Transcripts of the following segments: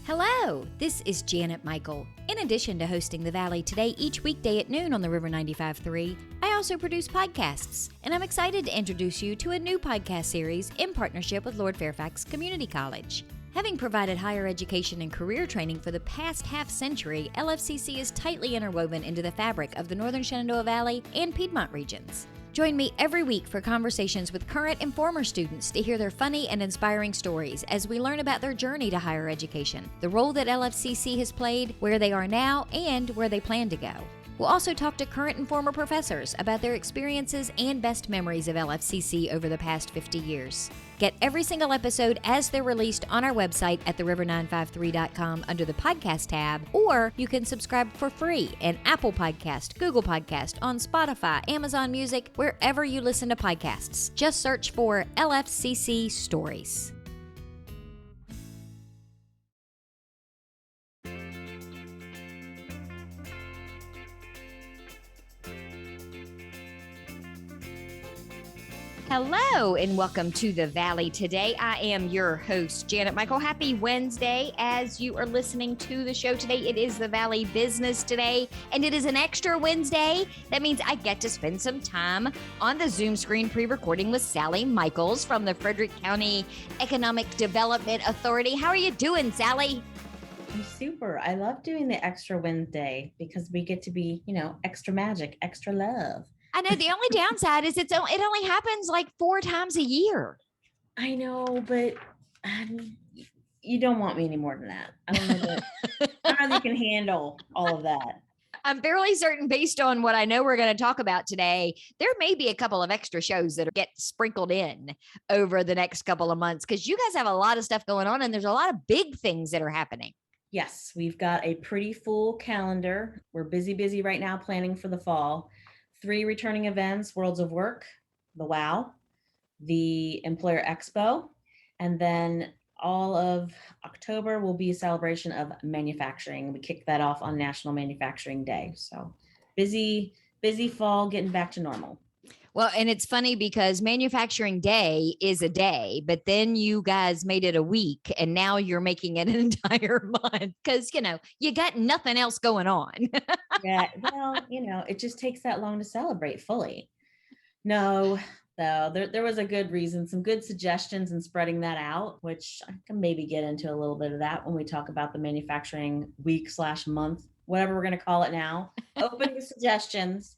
Hello, this is Janet Michael. In addition to hosting The Valley Today each weekday at noon on the River 95.3, I also produce podcasts, and I'm excited to introduce you to a new podcast series in partnership with Lord Fairfax Community College. Having provided higher education and career training for the past half-century, LFCC is tightly interwoven into the fabric of the Northern Shenandoah Valley and Piedmont regions. Join me every week for conversations with current and former students to hear their funny and inspiring stories as we learn about their journey to higher education, the role that LFCC has played, where they are now, and where they plan to go. We'll also talk to current and former professors about their experiences and best memories of LFCC over the past 50 years. Get every single episode as they're released on our website at theriver953.com under the podcast tab, or you can subscribe for free in Apple Podcast, Google Podcast, on Spotify, Amazon Music, wherever you listen to podcasts. Just search for LFCC Stories. Hello and welcome to The Valley Today. I am your host, Janet Michael. Happy Wednesday as you are listening to the show today. It is The Valley Business Today, and it is an extra Wednesday. That means I get to spend some time on the Zoom screen pre-recording with Sally Michaels from the Frederick County Economic Development Authority. How are you doing, Sally? I'm super. I love doing the extra Wednesday because we get to be, extra magic, extra love. I know the only downside is it only happens like 4 times a year. I know, but you don't want me any more than that. I don't know that you can handle all of that. I'm fairly certain, based on what I know we're going to talk about today, there may be a couple of extra shows that get sprinkled in over the next couple of months because you guys have a lot of stuff going on and there's a lot of big things that are happening. Yes, we've got a pretty full calendar. We're busy right now planning for the fall. 3 returning events: Worlds of Work, the WOW, the Employer Expo, and then all of October will be a celebration of manufacturing. We kick that off on National Manufacturing Day. So busy fall, getting back to normal. Well, and it's funny because Manufacturing Day is a day, but then you guys made it a week and now you're making it an entire month because, you got nothing else going on. Yeah, well, it just takes that long to celebrate fully. No, though, there was a good reason, some good suggestions in spreading that out, which I can maybe get into a little bit of that when we talk about the manufacturing week/month, whatever we're going to call it now. Open to suggestions.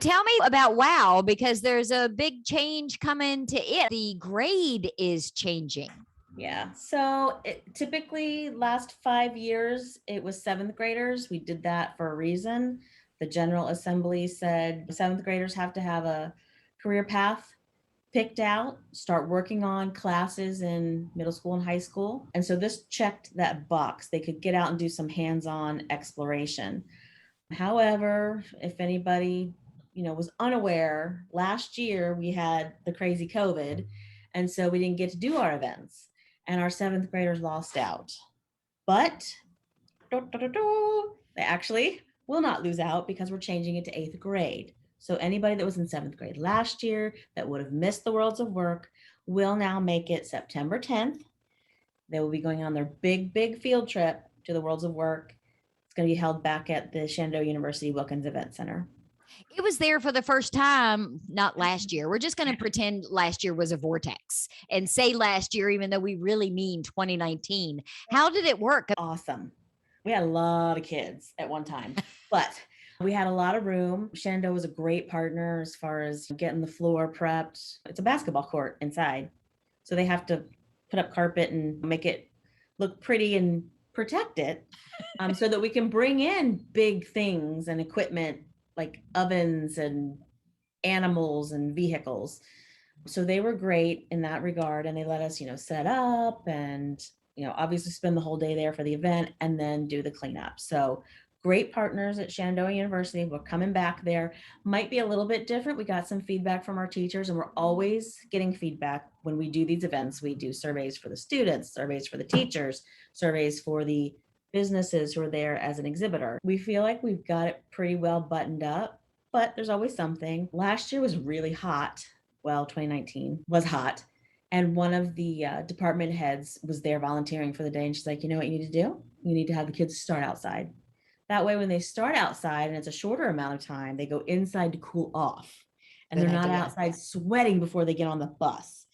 Tell me about WOW, because there's a big change coming to it. The grade is changing. Yeah. So typically last 5 years, it was 7th graders. We did that for a reason. The General Assembly said 7th graders have to have a career path picked out, start working on classes in middle school and high school. And so this checked that box. They could get out and do some hands-on exploration. However, if anybody was unaware, last year we had the crazy COVID, and so we didn't get to do our events, and our 7th graders lost out. But they actually will not lose out because we're changing it to 8th grade. So anybody that was in 7th grade last year that would have missed the Worlds of Work will now make it September 10th. They will be going on their big field trip to the Worlds of Work. It's going to be held back at the Shenandoah University Wilkins Event Center. It was there for the first time, not last year. We're just going to pretend last year was a vortex and say last year, even though we really mean 2019. How did it work? Awesome. We had a lot of kids at one time, but we had a lot of room. Shenandoah was a great partner as far as getting the floor prepped. It's a basketball court inside, so they have to put up carpet and make it look pretty and protect it so that we can bring in big things and equipment like ovens and animals and vehicles. So they were great in that regard. And they let us, set up and, obviously spend the whole day there for the event and then do the cleanup. So great partners at Shenandoah University. We're coming back there. Might be a little bit different. We got some feedback from our teachers, and we're always getting feedback when we do these events. We do surveys for the students, surveys for the teachers, surveys for the businesses who are there as an exhibitor. We feel like we've got it pretty well buttoned up, but there's always something. Last year was really hot. Well, 2019 was hot. And one of the department heads was there volunteering for the day. And she's like, you know what you need to do? You need to have the kids start outside. That way, when they start outside and it's a shorter amount of time, they go inside to cool off. And Good they're not idea. outside sweating before they get on the bus,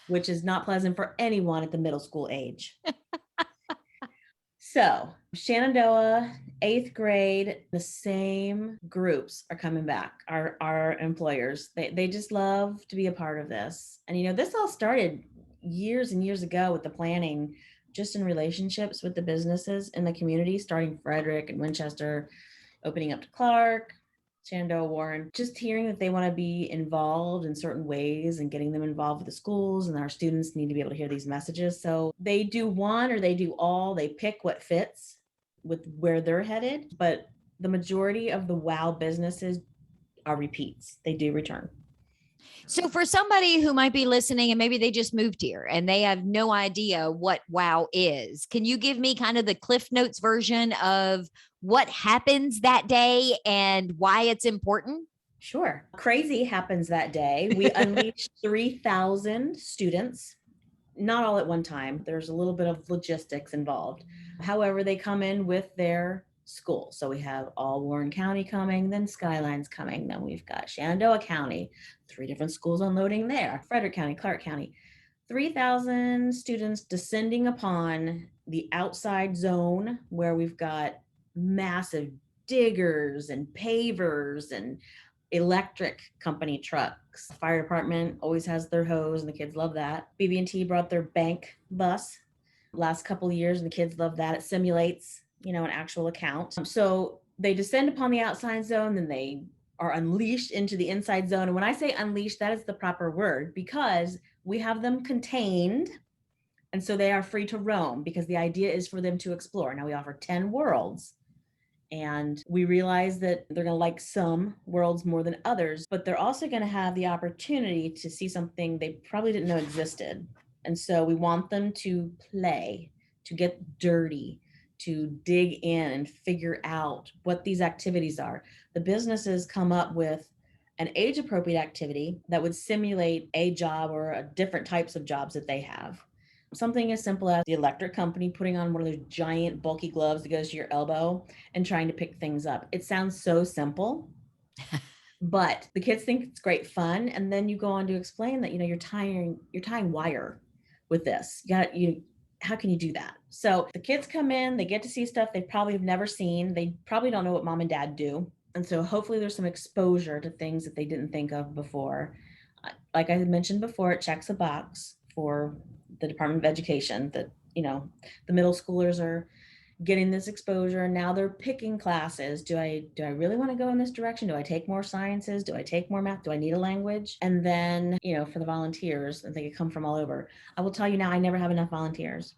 which is not pleasant for anyone at the middle school age. So Shenandoah, 8th grade, the same groups are coming back, our employers. They just love to be a part of this. And, this all started years and years ago with the planning, just in relationships with the businesses in the community, starting Frederick and Winchester, opening up to Clark, Shenandoah, Warren, just hearing that they want to be involved in certain ways and getting them involved with the schools, and our students need to be able to hear these messages. So they do one or they do all, they pick what fits with where they're headed. But the majority of the WOW businesses are repeats. They do return. So for somebody who might be listening and maybe they just moved here and they have no idea what WOW is, can you give me kind of the Cliff Notes version of what happens that day and why it's important? Sure. Crazy happens that day. We unleashed 3,000 students, not all at one time. There's a little bit of logistics involved. However, they come in with their school. So we have all Warren County coming, then Skyline's coming. Then we've got Shenandoah County, 3 different schools unloading there, Frederick County, Clark County. 3,000 students descending upon the outside zone where we've got massive diggers and pavers and electric company trucks. Fire department always has their hose and the kids love that. BB&T brought their bank bus last couple of years and the kids love that. It simulates, an actual account. So they descend upon the outside zone, then they are unleashed into the inside zone. And when I say unleashed, that is the proper word because we have them contained. And so they are free to roam because the idea is for them to explore. Now we offer 10 worlds. And we realize that they're going to like some worlds more than others, but they're also going to have the opportunity to see something they probably didn't know existed. And so we want them to play, to get dirty, to dig in and figure out what these activities are. The businesses come up with an age-appropriate activity that would simulate a job or different types of jobs that they have. Something as simple as the electric company putting on one of those giant bulky gloves that goes to your elbow and trying to pick things up. It sounds so simple, but the kids think it's great fun. And then you go on to explain that, you're tying wire with this. How can you do that? So the kids come in, they get to see stuff they probably have never seen. They probably don't know what mom and dad do. And so hopefully there's some exposure to things that they didn't think of before. Like I mentioned before, it checks a box for the Department of Education that, the middle schoolers are getting this exposure. And now they're picking classes. Do I really want to go in this direction? Do I take more sciences? Do I take more math? Do I need a language? And then, for the volunteers, and they could come from all over. I will tell you now, I never have enough volunteers.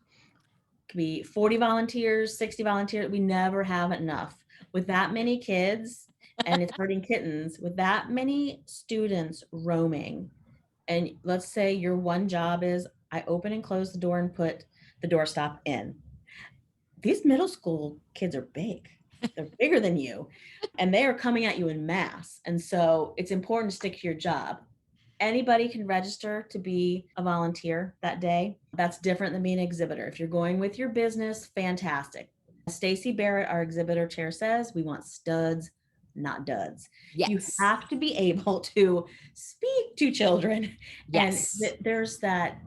It could be 40 volunteers, 60 volunteers. We never have enough. With that many kids, and it's hurting kittens, with that many students roaming. And let's say your one job is I open and close the door and put the doorstop in. These middle school kids are big. They're bigger than you, and they are coming at you in mass. And so it's important to stick to your job. Anybody can register to be a volunteer that day. That's different than being an exhibitor. If you're going with your business, fantastic. Stacy Barrett, our exhibitor chair, says we want studs, not duds. Yes. You have to be able to speak to children. Yes. And there's that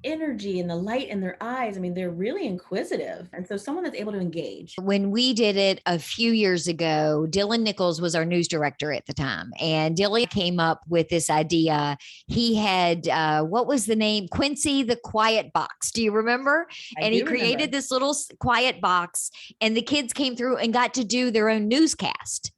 energy and the light in their eyes. I mean, they're really inquisitive. And so someone that's able to engage. When we did it a few years ago, Dylan Nichols was our news director at the time. And Dylan came up with this idea. He had, what was the name? Quincy, the Quiet Box. Do you remember? And he created this little quiet box and the kids came through and got to do their own newscast.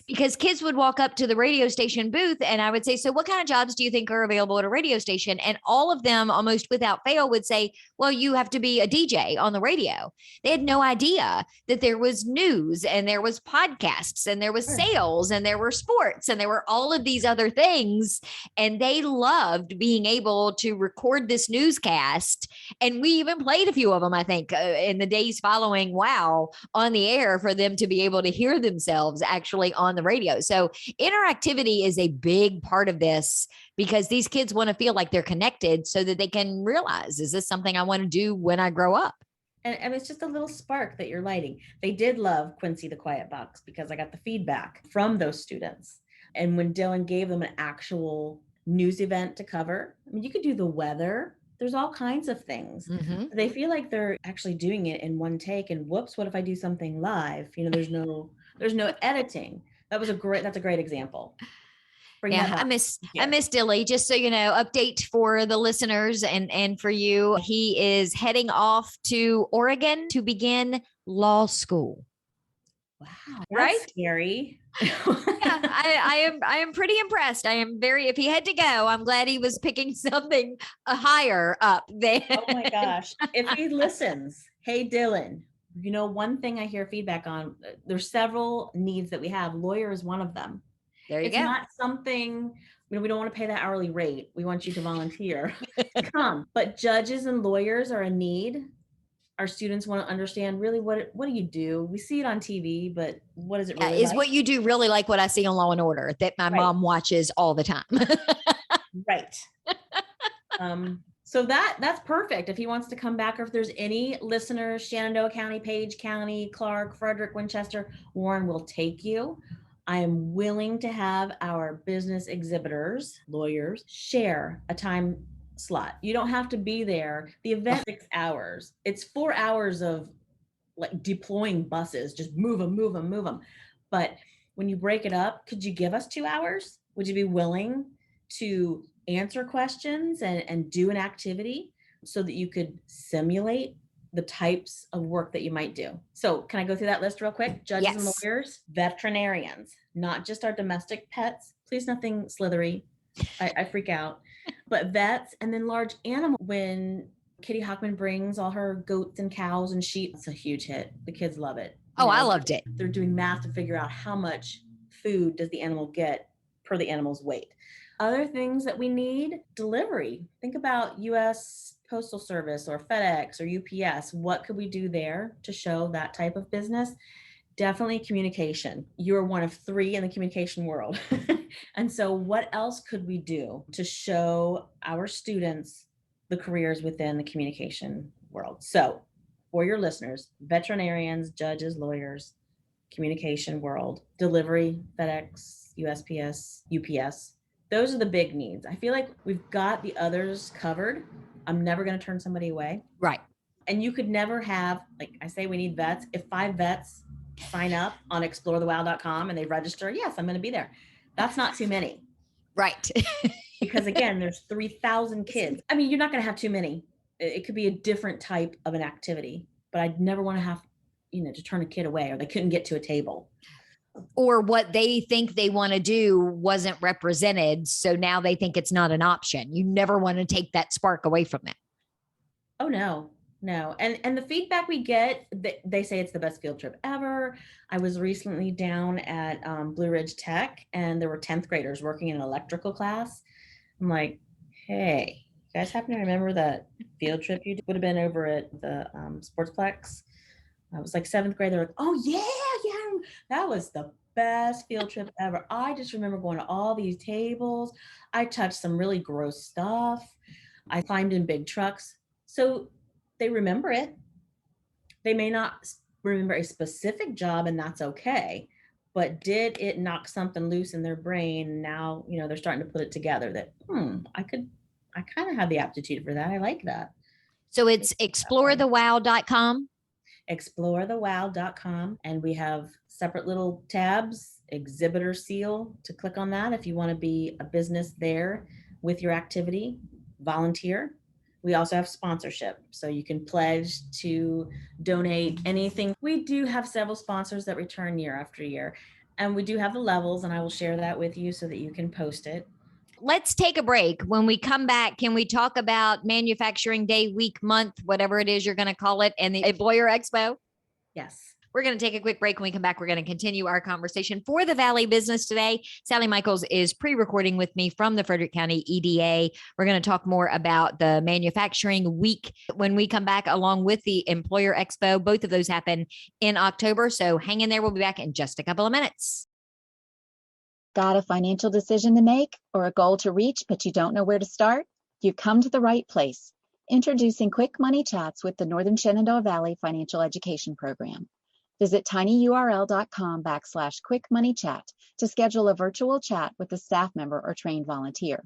Because kids would walk up to the radio station booth and I would say, so what kind of jobs do you think are available at a radio station? And all of them almost without fail would say, well, you have to be a DJ on the radio. They had no idea that there was news and there was podcasts and there was sales and there were sports and there were all of these other things. And they loved being able to record this newscast. And we even played a few of them, I think, in the days following WOW on the air for them to be able to hear themselves actually on on the radio. So interactivity is a big part of this because these kids want to feel like they're connected so that they can realize, is this something I want to do when I grow up? And it's just a little spark that you're lighting. They did love Quincy the Quiet Box because I got the feedback from those students. And when Dylan gave them an actual news event to cover, I mean, you could do the weather. There's all kinds of things. Mm-hmm. They feel like they're actually doing it in one take. And whoops, what if I do something live? You know, there's no editing. That's a great example. Yeah, I miss Dilly. Just so you know, update for the listeners and for you. He is heading off to Oregon to begin law school. Wow, right? Scary. Yeah, I am pretty impressed. I am very. If he had to go, I'm glad he was picking something higher up there. Oh my gosh! If he listens, hey Dylan. You know, one thing I hear feedback on. There's several needs that we have. Lawyer is one of them. There you it's go. Not something, we don't want to pay that hourly rate. We want you to volunteer. Come. But judges and lawyers are a need. Our students want to understand really what do you do? We see it on TV, but what is it really is like? What you do really like what I see on Law and Order that my mom watches all the time. Right. So that's perfect. If he wants to come back, or if there's any listeners, Shenandoah County, Page County, Clark, Frederick, Winchester, Warren will take you. I am willing to have our business exhibitors, lawyers, share a time slot. You don't have to be there. The event 6 hours. It's 4 hours of like deploying buses, just move them. But when you break it up, could you give us 2 hours? Would you be willing to answer questions and do an activity so that you could simulate the types of work that you might do? So can I go through that list real quick? Judges and lawyers, veterinarians, not just our domestic pets. Please, nothing slithery. I freak out. But vets, and then large animal. When Kitty Hockman brings all her goats and cows and sheep, it's a huge hit. The kids love it. I loved it. They're doing math to figure out how much food does the animal get per the animal's weight. Other things that we need, delivery. Think about U.S. Postal Service or FedEx or UPS. What could we do there to show that type of business? Definitely communication. You're one of 3 in the communication world. And so what else could we do to show our students the careers within the communication world? So for your listeners, veterinarians, judges, lawyers, communication world, delivery, FedEx, USPS, UPS. Those are the big needs. I feel like we've got the others covered. I'm never going to turn somebody away. Right. And you could never have, like I say, we need vets. If 5 vets sign up on explorethewow.com and they register, yes, I'm going to be there. That's not too many. Right. Because again, there's 3,000 kids. I mean, you're not going to have too many. It could be a different type of an activity, but I'd never want to have, to turn a kid away or they couldn't get to a table. Or what they think they want to do wasn't represented. So now they think it's not an option. You never want to take that spark away from them. Oh, no. And the feedback we get, they say it's the best field trip ever. I was recently down at Blue Ridge Tech and there were 10th graders working in an electrical class. I'm like, hey, you guys happen to remember that field trip you would have been over at the Sportsplex? I was like 7th grade. They're like, oh yeah, that was the best field trip ever. I just remember going to all these tables. I touched some really gross stuff. I climbed in big trucks. So they remember it. They may not remember a specific job, and that's okay. But did it knock something loose in their brain? Now, they're starting to put it together that, I kind of have the aptitude for that. I like that. So it's explorethewow.com. explorethewow.com. And we have separate little tabs, exhibitor seal to click on that if you want to be a business there with your activity, volunteer. We also have sponsorship, so you can pledge to donate anything. We do have several sponsors that return year after year, and we do have the levels, and I will share that with you so that you can post it. Let's take a break. When we come back, can we talk about Manufacturing Day, Week, Month, whatever it is you're going to call it, and the Employer Expo? Yes. We're going to take a quick break. When we come back, we're going to continue our conversation for the Valley business today. Sally Michaels is pre-recording with me from the Frederick County EDA. We're going to talk more about the Manufacturing Week when we come back, along with the Employer Expo. Both of those happen in October. So hang in there. We'll be back in just a couple of minutes. Got a financial decision to make or a goal to reach, but you don't know where to start? You've come to the right place. Introducing Quick Money Chats with the Northern Shenandoah Valley Financial Education Program. Visit tinyurl.com/quickmoneychat to schedule a virtual chat with a staff member or trained volunteer.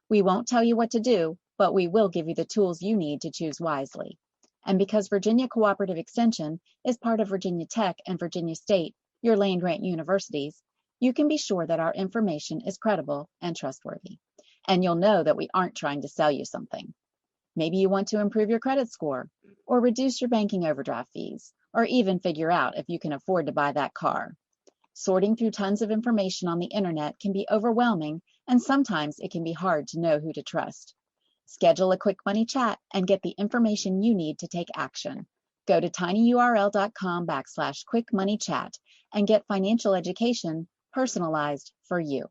We won't tell you what to do, but we will give you the tools you need to choose wisely. And because Virginia Cooperative Extension is part of Virginia Tech and Virginia State, your land-grant universities, you can be sure that our information is credible and trustworthy. And you'll know that we aren't trying to sell you something. Maybe you want to improve your credit score, or reduce your banking overdraft fees, or even figure out if you can afford to buy that car. Sorting through tons of information on the internet can be overwhelming, and sometimes it can be hard to know who to trust. Schedule a Quick Money Chat and get the information you need to take action. Go to tinyurl.com/quickmoneychat and get financial education personalized for you.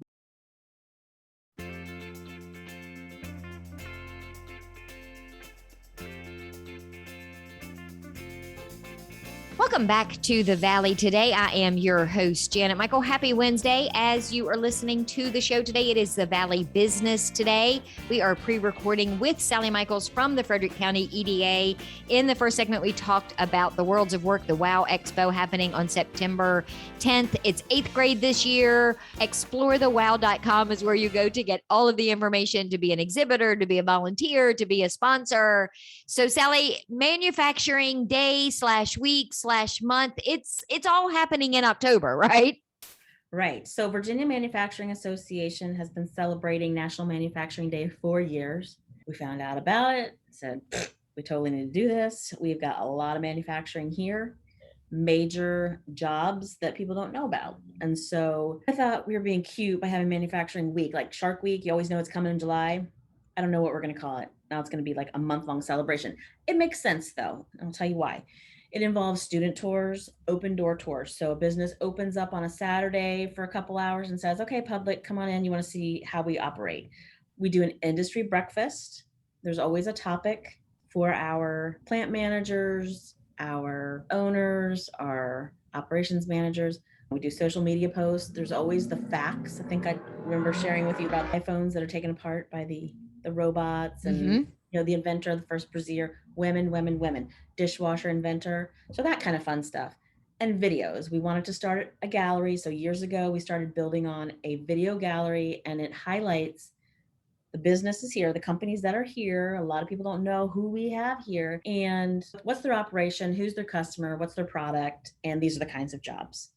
Welcome back to the Valley today. I am your host, Janet Michael. Happy Wednesday. As you are listening to the show today, it is the Valley Business Today. We are pre-recording with Sally Michaels from the Frederick County EDA. In the first segment, we talked about the Worlds of Work, the WOW Expo happening on September 10th. It's 8th grade this year. ExploreTheWOW.com is where you go to get all of the information to be an exhibitor, to be a volunteer, to be a sponsor. So Sally, manufacturing day/week/month, it's all happening in October, right? Right. So Virginia Manufacturing Association has been celebrating National Manufacturing Day for years. We found out about it, said, we totally need to do this. We've got a lot of manufacturing here, major jobs that people don't know about. And so I thought we were being cute by having manufacturing week, like Shark Week. You always know it's coming in July. I don't know what we're going to call it. Now it's going to be like a month-long celebration. It makes sense though. I'll tell you why. It involves student tours, open door tours. So a business opens up on a Saturday for a couple hours and says, okay, public, come on in. You want to see how we operate. We do an industry breakfast. There's always a topic for our plant managers, our owners, our operations managers. We do social media posts. There's always the facts. I think I remember sharing with you about iPhones that are taken apart by the robots and the inventor of the first brassiere, women, dishwasher inventor. So that kind of fun stuff. And videos. We wanted to start a gallery. So years ago, we started building on a video gallery, and it highlights the businesses here, the companies that are here. A lot of people don't know who we have here and what's their operation, who's their customer, what's their product, and these are the kinds of jobs.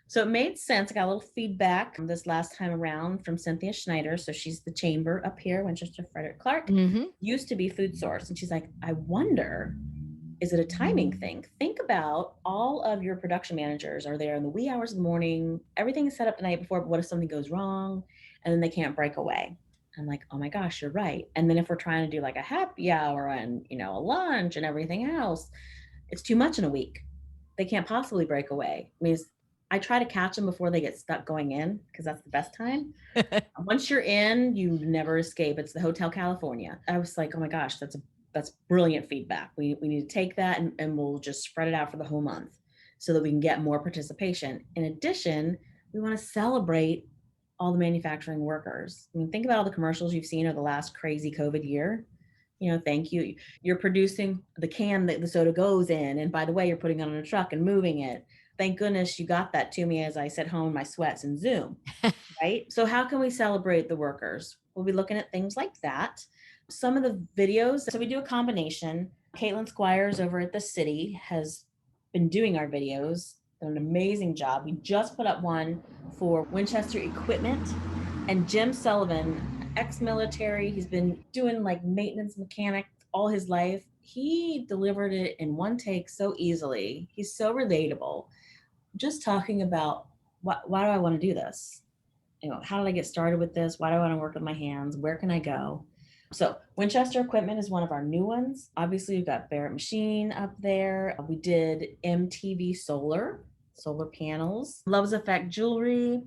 So it made sense. I got a little feedback this last time around from Cynthia Schneider. So she's the chamber up here, Winchester, Frederick Clark, used to be Food Source. And she's like, I wonder, is it a timing thing? Think about all of your production managers are there in the wee hours of the morning. Everything is set up the night before, but what if something goes wrong and then they can't break away? I'm like, oh my gosh, you're right. And then if we're trying to do like a happy hour and, a lunch and everything else, it's too much in a week. They can't possibly break away. I mean, I try to catch them before they get stuck going in because that's the best time. Once you're in, you never escape. It's the Hotel California. I was like, oh my gosh, that's brilliant feedback. We need to take that and we'll just spread it out for the whole month so that we can get more participation. In addition, we want to celebrate all the manufacturing workers. I mean, think about all the commercials you've seen over the last crazy COVID year. Thank you. You're producing the can that the soda goes in. And by the way, you're putting it on a truck and moving it. Thank goodness you got that to me as I sit home in my sweats and Zoom, right? So how can we celebrate the workers? We'll be looking at things like that. Some of the videos, so we do a combination. Caitlin Squires over at the city has been doing our videos. Done an amazing job. We just put up one for Winchester Equipment, and Jim Sullivan, ex-military, he's been doing like maintenance mechanic all his life. He delivered it in one take so easily. He's so relatable. Just talking about why do I want to do this? How did I get started with this? Why do I want to work with my hands? Where can I go? So Winchester Equipment is one of our new ones. Obviously, we've got Barrett Machine up there. We did MTV solar panels, Love's Effect Jewelry,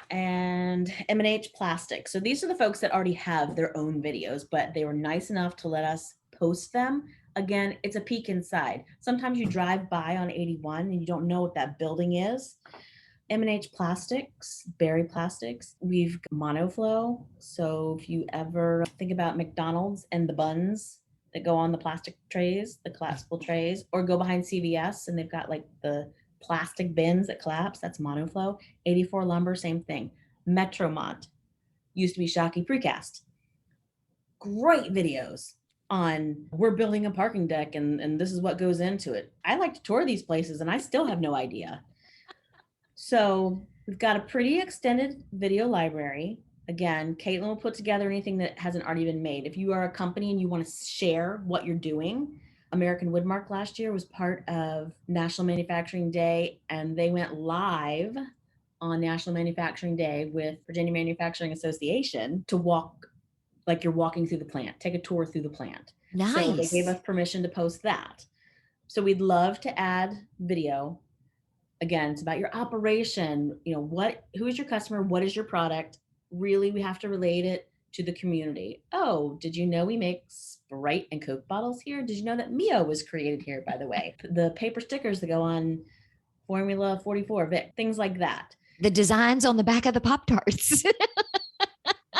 and M&H Plastic. So these are the folks that already have their own videos, but they were nice enough to let us post them. Again, it's a peek inside. Sometimes you drive by on 81 and you don't know what that building is. M&H Plastics, Barry Plastics. We've got monoflow. So if you ever think about McDonald's and the buns that go on the plastic trays, the collapsible trays, or go behind CVS and they've got like the plastic bins that collapse, that's monoflow. 84 lumber, same thing. Metromont used to be Shockey Precast. Great videos on we're building a parking deck and this is what goes into it. I like to tour these places and I still have no idea. So we've got a pretty extended video library. Again, Caitlin will put together anything that hasn't already been made. If you are a company and you want to share what you're doing, American Woodmark last year was part of National Manufacturing Day, and they went live on National Manufacturing Day with Virginia Manufacturing Association to walk like you're walking through the plant, take a tour through the plant. Nice. So they gave us permission to post that. So we'd love to add video. Again, it's about your operation. You know, who is your customer? What is your product? Really, we have to relate it to the community. Oh, did you know we make Sprite and Coke bottles here? Did you know that Mio was created here, by the way? The paper stickers that go on Formula 44, things like that. The designs on the back of the Pop-Tarts.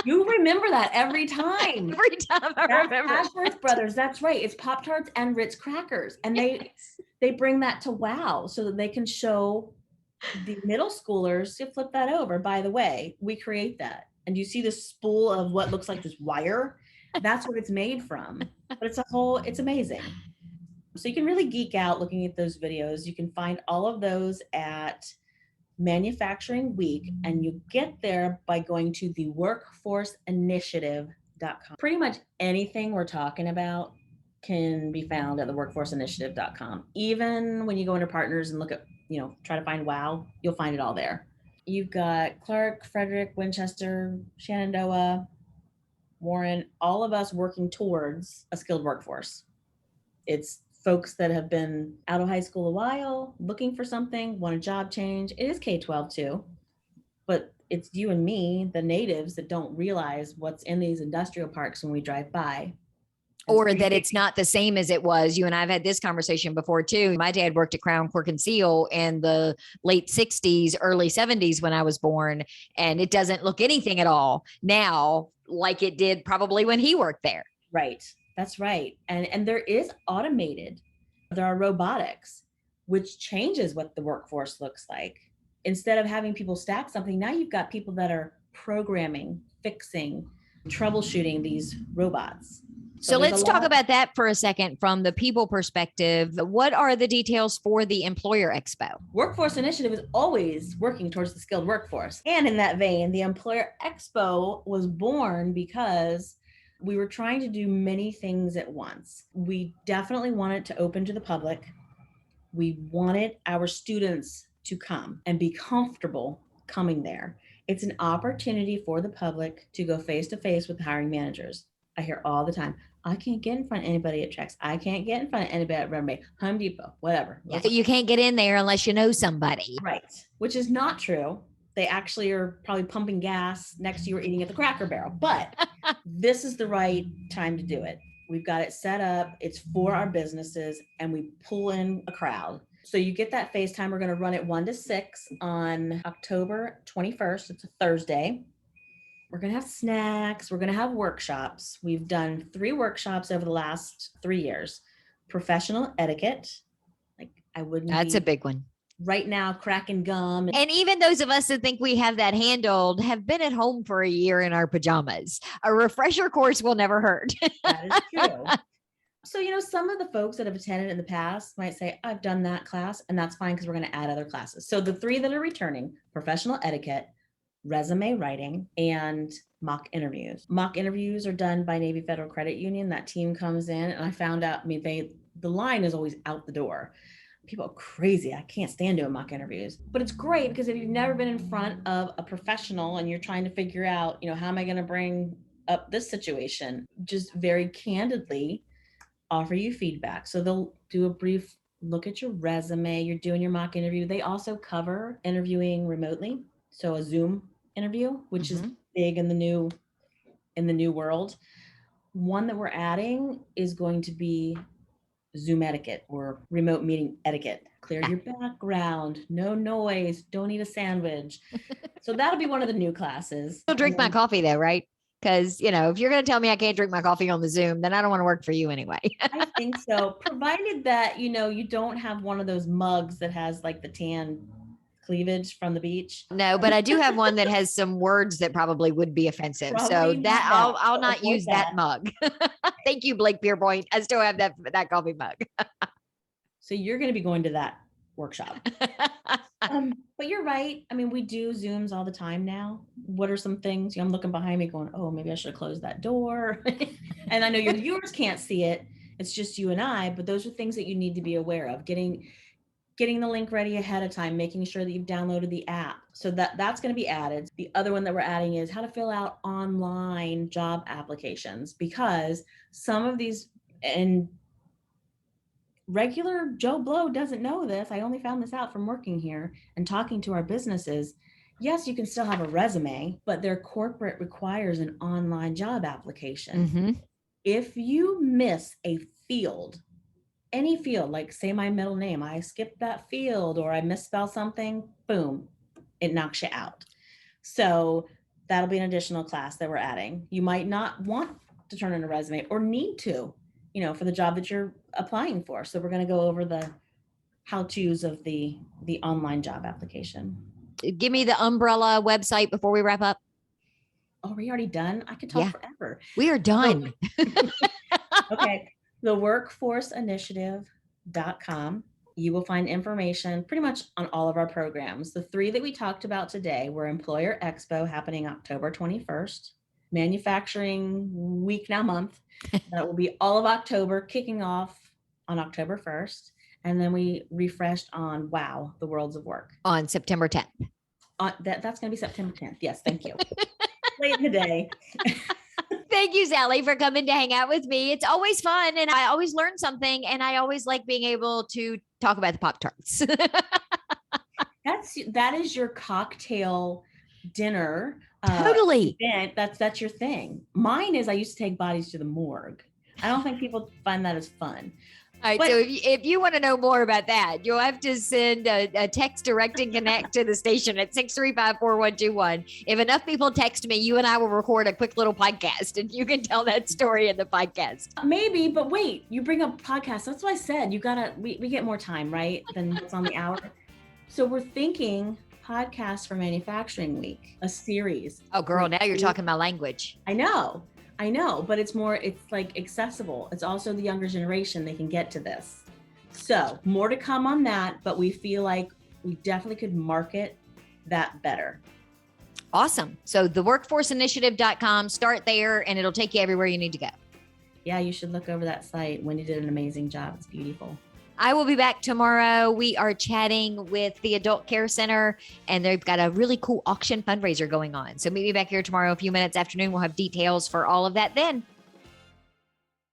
You remember that every time. Every time I remember. Ashworth Brothers, that's right. It's Pop-Tarts and Ritz crackers. And they bring that to WOW so that they can show the middle schoolers to flip that over. By the way, we create that. And you see this spool of what looks like this wire. That's what it's made from. But it's amazing. So you can really geek out looking at those videos. You can find all of those at Manufacturing Week, and you get there by going to the workforceinitiative.com. Pretty much anything we're talking about can be found at the workforceinitiative.com. Even when you go into partners and look at, try to find WOW, you'll find it all there. You've got Clark, Frederick, Winchester, Shenandoah, Warren, all of us working towards a skilled workforce. It's folks that have been out of high school a while, looking for something, want a job change. It is K-12 too, but it's you and me, the natives, that don't realize what's in these industrial parks when we drive by. Or that it's not the same as it was. You and I have had this conversation before too. My dad worked at Crown Cork and Seal in the late 60s, early 70s when I was born, and it doesn't look anything at all now like it did probably when he worked there. Right. That's right. And there is there are robotics, which changes what the workforce looks like. Instead of having people stack something, now you've got people that are programming, fixing, troubleshooting these robots. So let's talk about that for a second from the people perspective. What are the details for the Employer Expo? Workforce Initiative is always working towards the skilled workforce. And in that vein, the Employer Expo was born because we were trying to do many things at once. We definitely wanted to open to the public. We wanted our students to come and be comfortable coming there. It's an opportunity for the public to go face to face with hiring managers. I hear all the time, I can't get in front of anybody at Trex. I can't get in front of anybody at Remedy, Home Depot, whatever. Yeah, you can't get in there unless you know somebody. Right, which is not true. They actually are probably pumping gas next to you or eating at the Cracker Barrel. But this is the right time to do it. We've got it set up. It's for our businesses, and we pull in a crowd. So you get that FaceTime. We're going to run it 1 to 6 on October 21st. It's a Thursday. We're going to have snacks. We're going to have workshops. We've done 3 workshops over the last 3 years. Professional etiquette. That's a big one. Right now, cracking gum. And even those of us that think we have that handled have been at home for a year in our pajamas. A refresher course will never hurt. That is true. So, some of the folks that have attended in the past might say, I've done that class, and that's fine because we're going to add other classes. So the 3 that are returning, professional etiquette, resume writing, and mock interviews. Mock interviews are done by Navy Federal Credit Union. That team comes in, and I found out, the line is always out the door. People are crazy. I can't stand doing mock interviews, but it's great because if you've never been in front of a professional and you're trying to figure out, how am I going to bring up this situation, just very candidly offer you feedback. So they'll do a brief look at your resume. You're doing your mock interview. They also cover interviewing remotely. So a Zoom interview, which is big in the new world. One that we're adding is going to be Zoom etiquette or remote meeting etiquette. Clear your background, no noise, don't eat a sandwich. So that'll be one of the new classes. I'll drink my coffee though, right? Because, if you're going to tell me I can't drink my coffee on the Zoom, then I don't want to work for you anyway. I think so. Provided that, you don't have one of those mugs that has like the tan cleavage from the beach. No, but I do have one that has some words that probably would be offensive. Probably So that I'll not avoid use that mug. Thank you, Blake Pierpoint. I still have that coffee mug. So you're going to be going to that workshop. But you're right. I mean, we do Zooms all the time now. What are some things? I'm looking behind me going, oh, maybe I should have closed that door. And I know your viewers can't see it. It's just you and I, but those are things that you need to be aware of. Getting the link ready ahead of time, making sure that you've downloaded the app. So that's going to be added. The other one that we're adding is how to fill out online job applications, because some of these, and regular Joe Blow doesn't know this. I only found this out from working here and talking to our businesses. Yes, you can still have a resume, but their corporate requires an online job application. Mm-hmm. If you miss a field, any field, like say my middle name, I skipped that field or I misspell something, boom, it knocks you out. So that'll be an additional class that we're adding. You might not want to turn in a resume or need to, for the job that you're applying for. So we're going to go over the how-tos of the online job application. Give me the umbrella website before we wrap up. Oh, are we already done? I could talk forever. We are done. Okay. The workforceinitiative.com. You will find information pretty much on all of our programs. The 3 that we talked about today were Employer Expo happening October 21st, Manufacturing Week Now Month. That will be all of October, kicking off on October 1st. And then we refreshed on the Worlds of Work. On September 10th. That's going to be September 10th. Yes, thank you. Late in the day. Thank you, Sally, for coming to hang out with me. It's always fun, and I always learn something, and I always like being able to talk about the Pop-Tarts. That is your cocktail dinner. Totally. Event. That's your thing. Mine is I used to take bodies to the morgue. I don't think people find that as fun. All right, so if you want to know more about that, you'll have to send a text direct and connect to the station at 635-4121. If enough people text me, you and I will record a quick little podcast, and you can tell that story in the podcast. Maybe, but wait, you bring up podcasts. That's what I said. We get more time, right, than what's on the hour. So we're thinking podcast for Manufacturing Week, a series. Oh, girl, now you're talking my language. I know, but it's like accessible. It's also the younger generation. They can get to this. So more to come on that, but we feel like we definitely could market that better. Awesome. So theworkforceinitiative.com, start there, and it'll take you everywhere you need to go. Yeah, you should look over that site. Wendy did an amazing job. It's beautiful. I will be back tomorrow. We are chatting with the Adult Care Center, and they've got a really cool auction fundraiser going on. So meet me back here tomorrow, a few minutes afternoon. We'll have details for all of that then.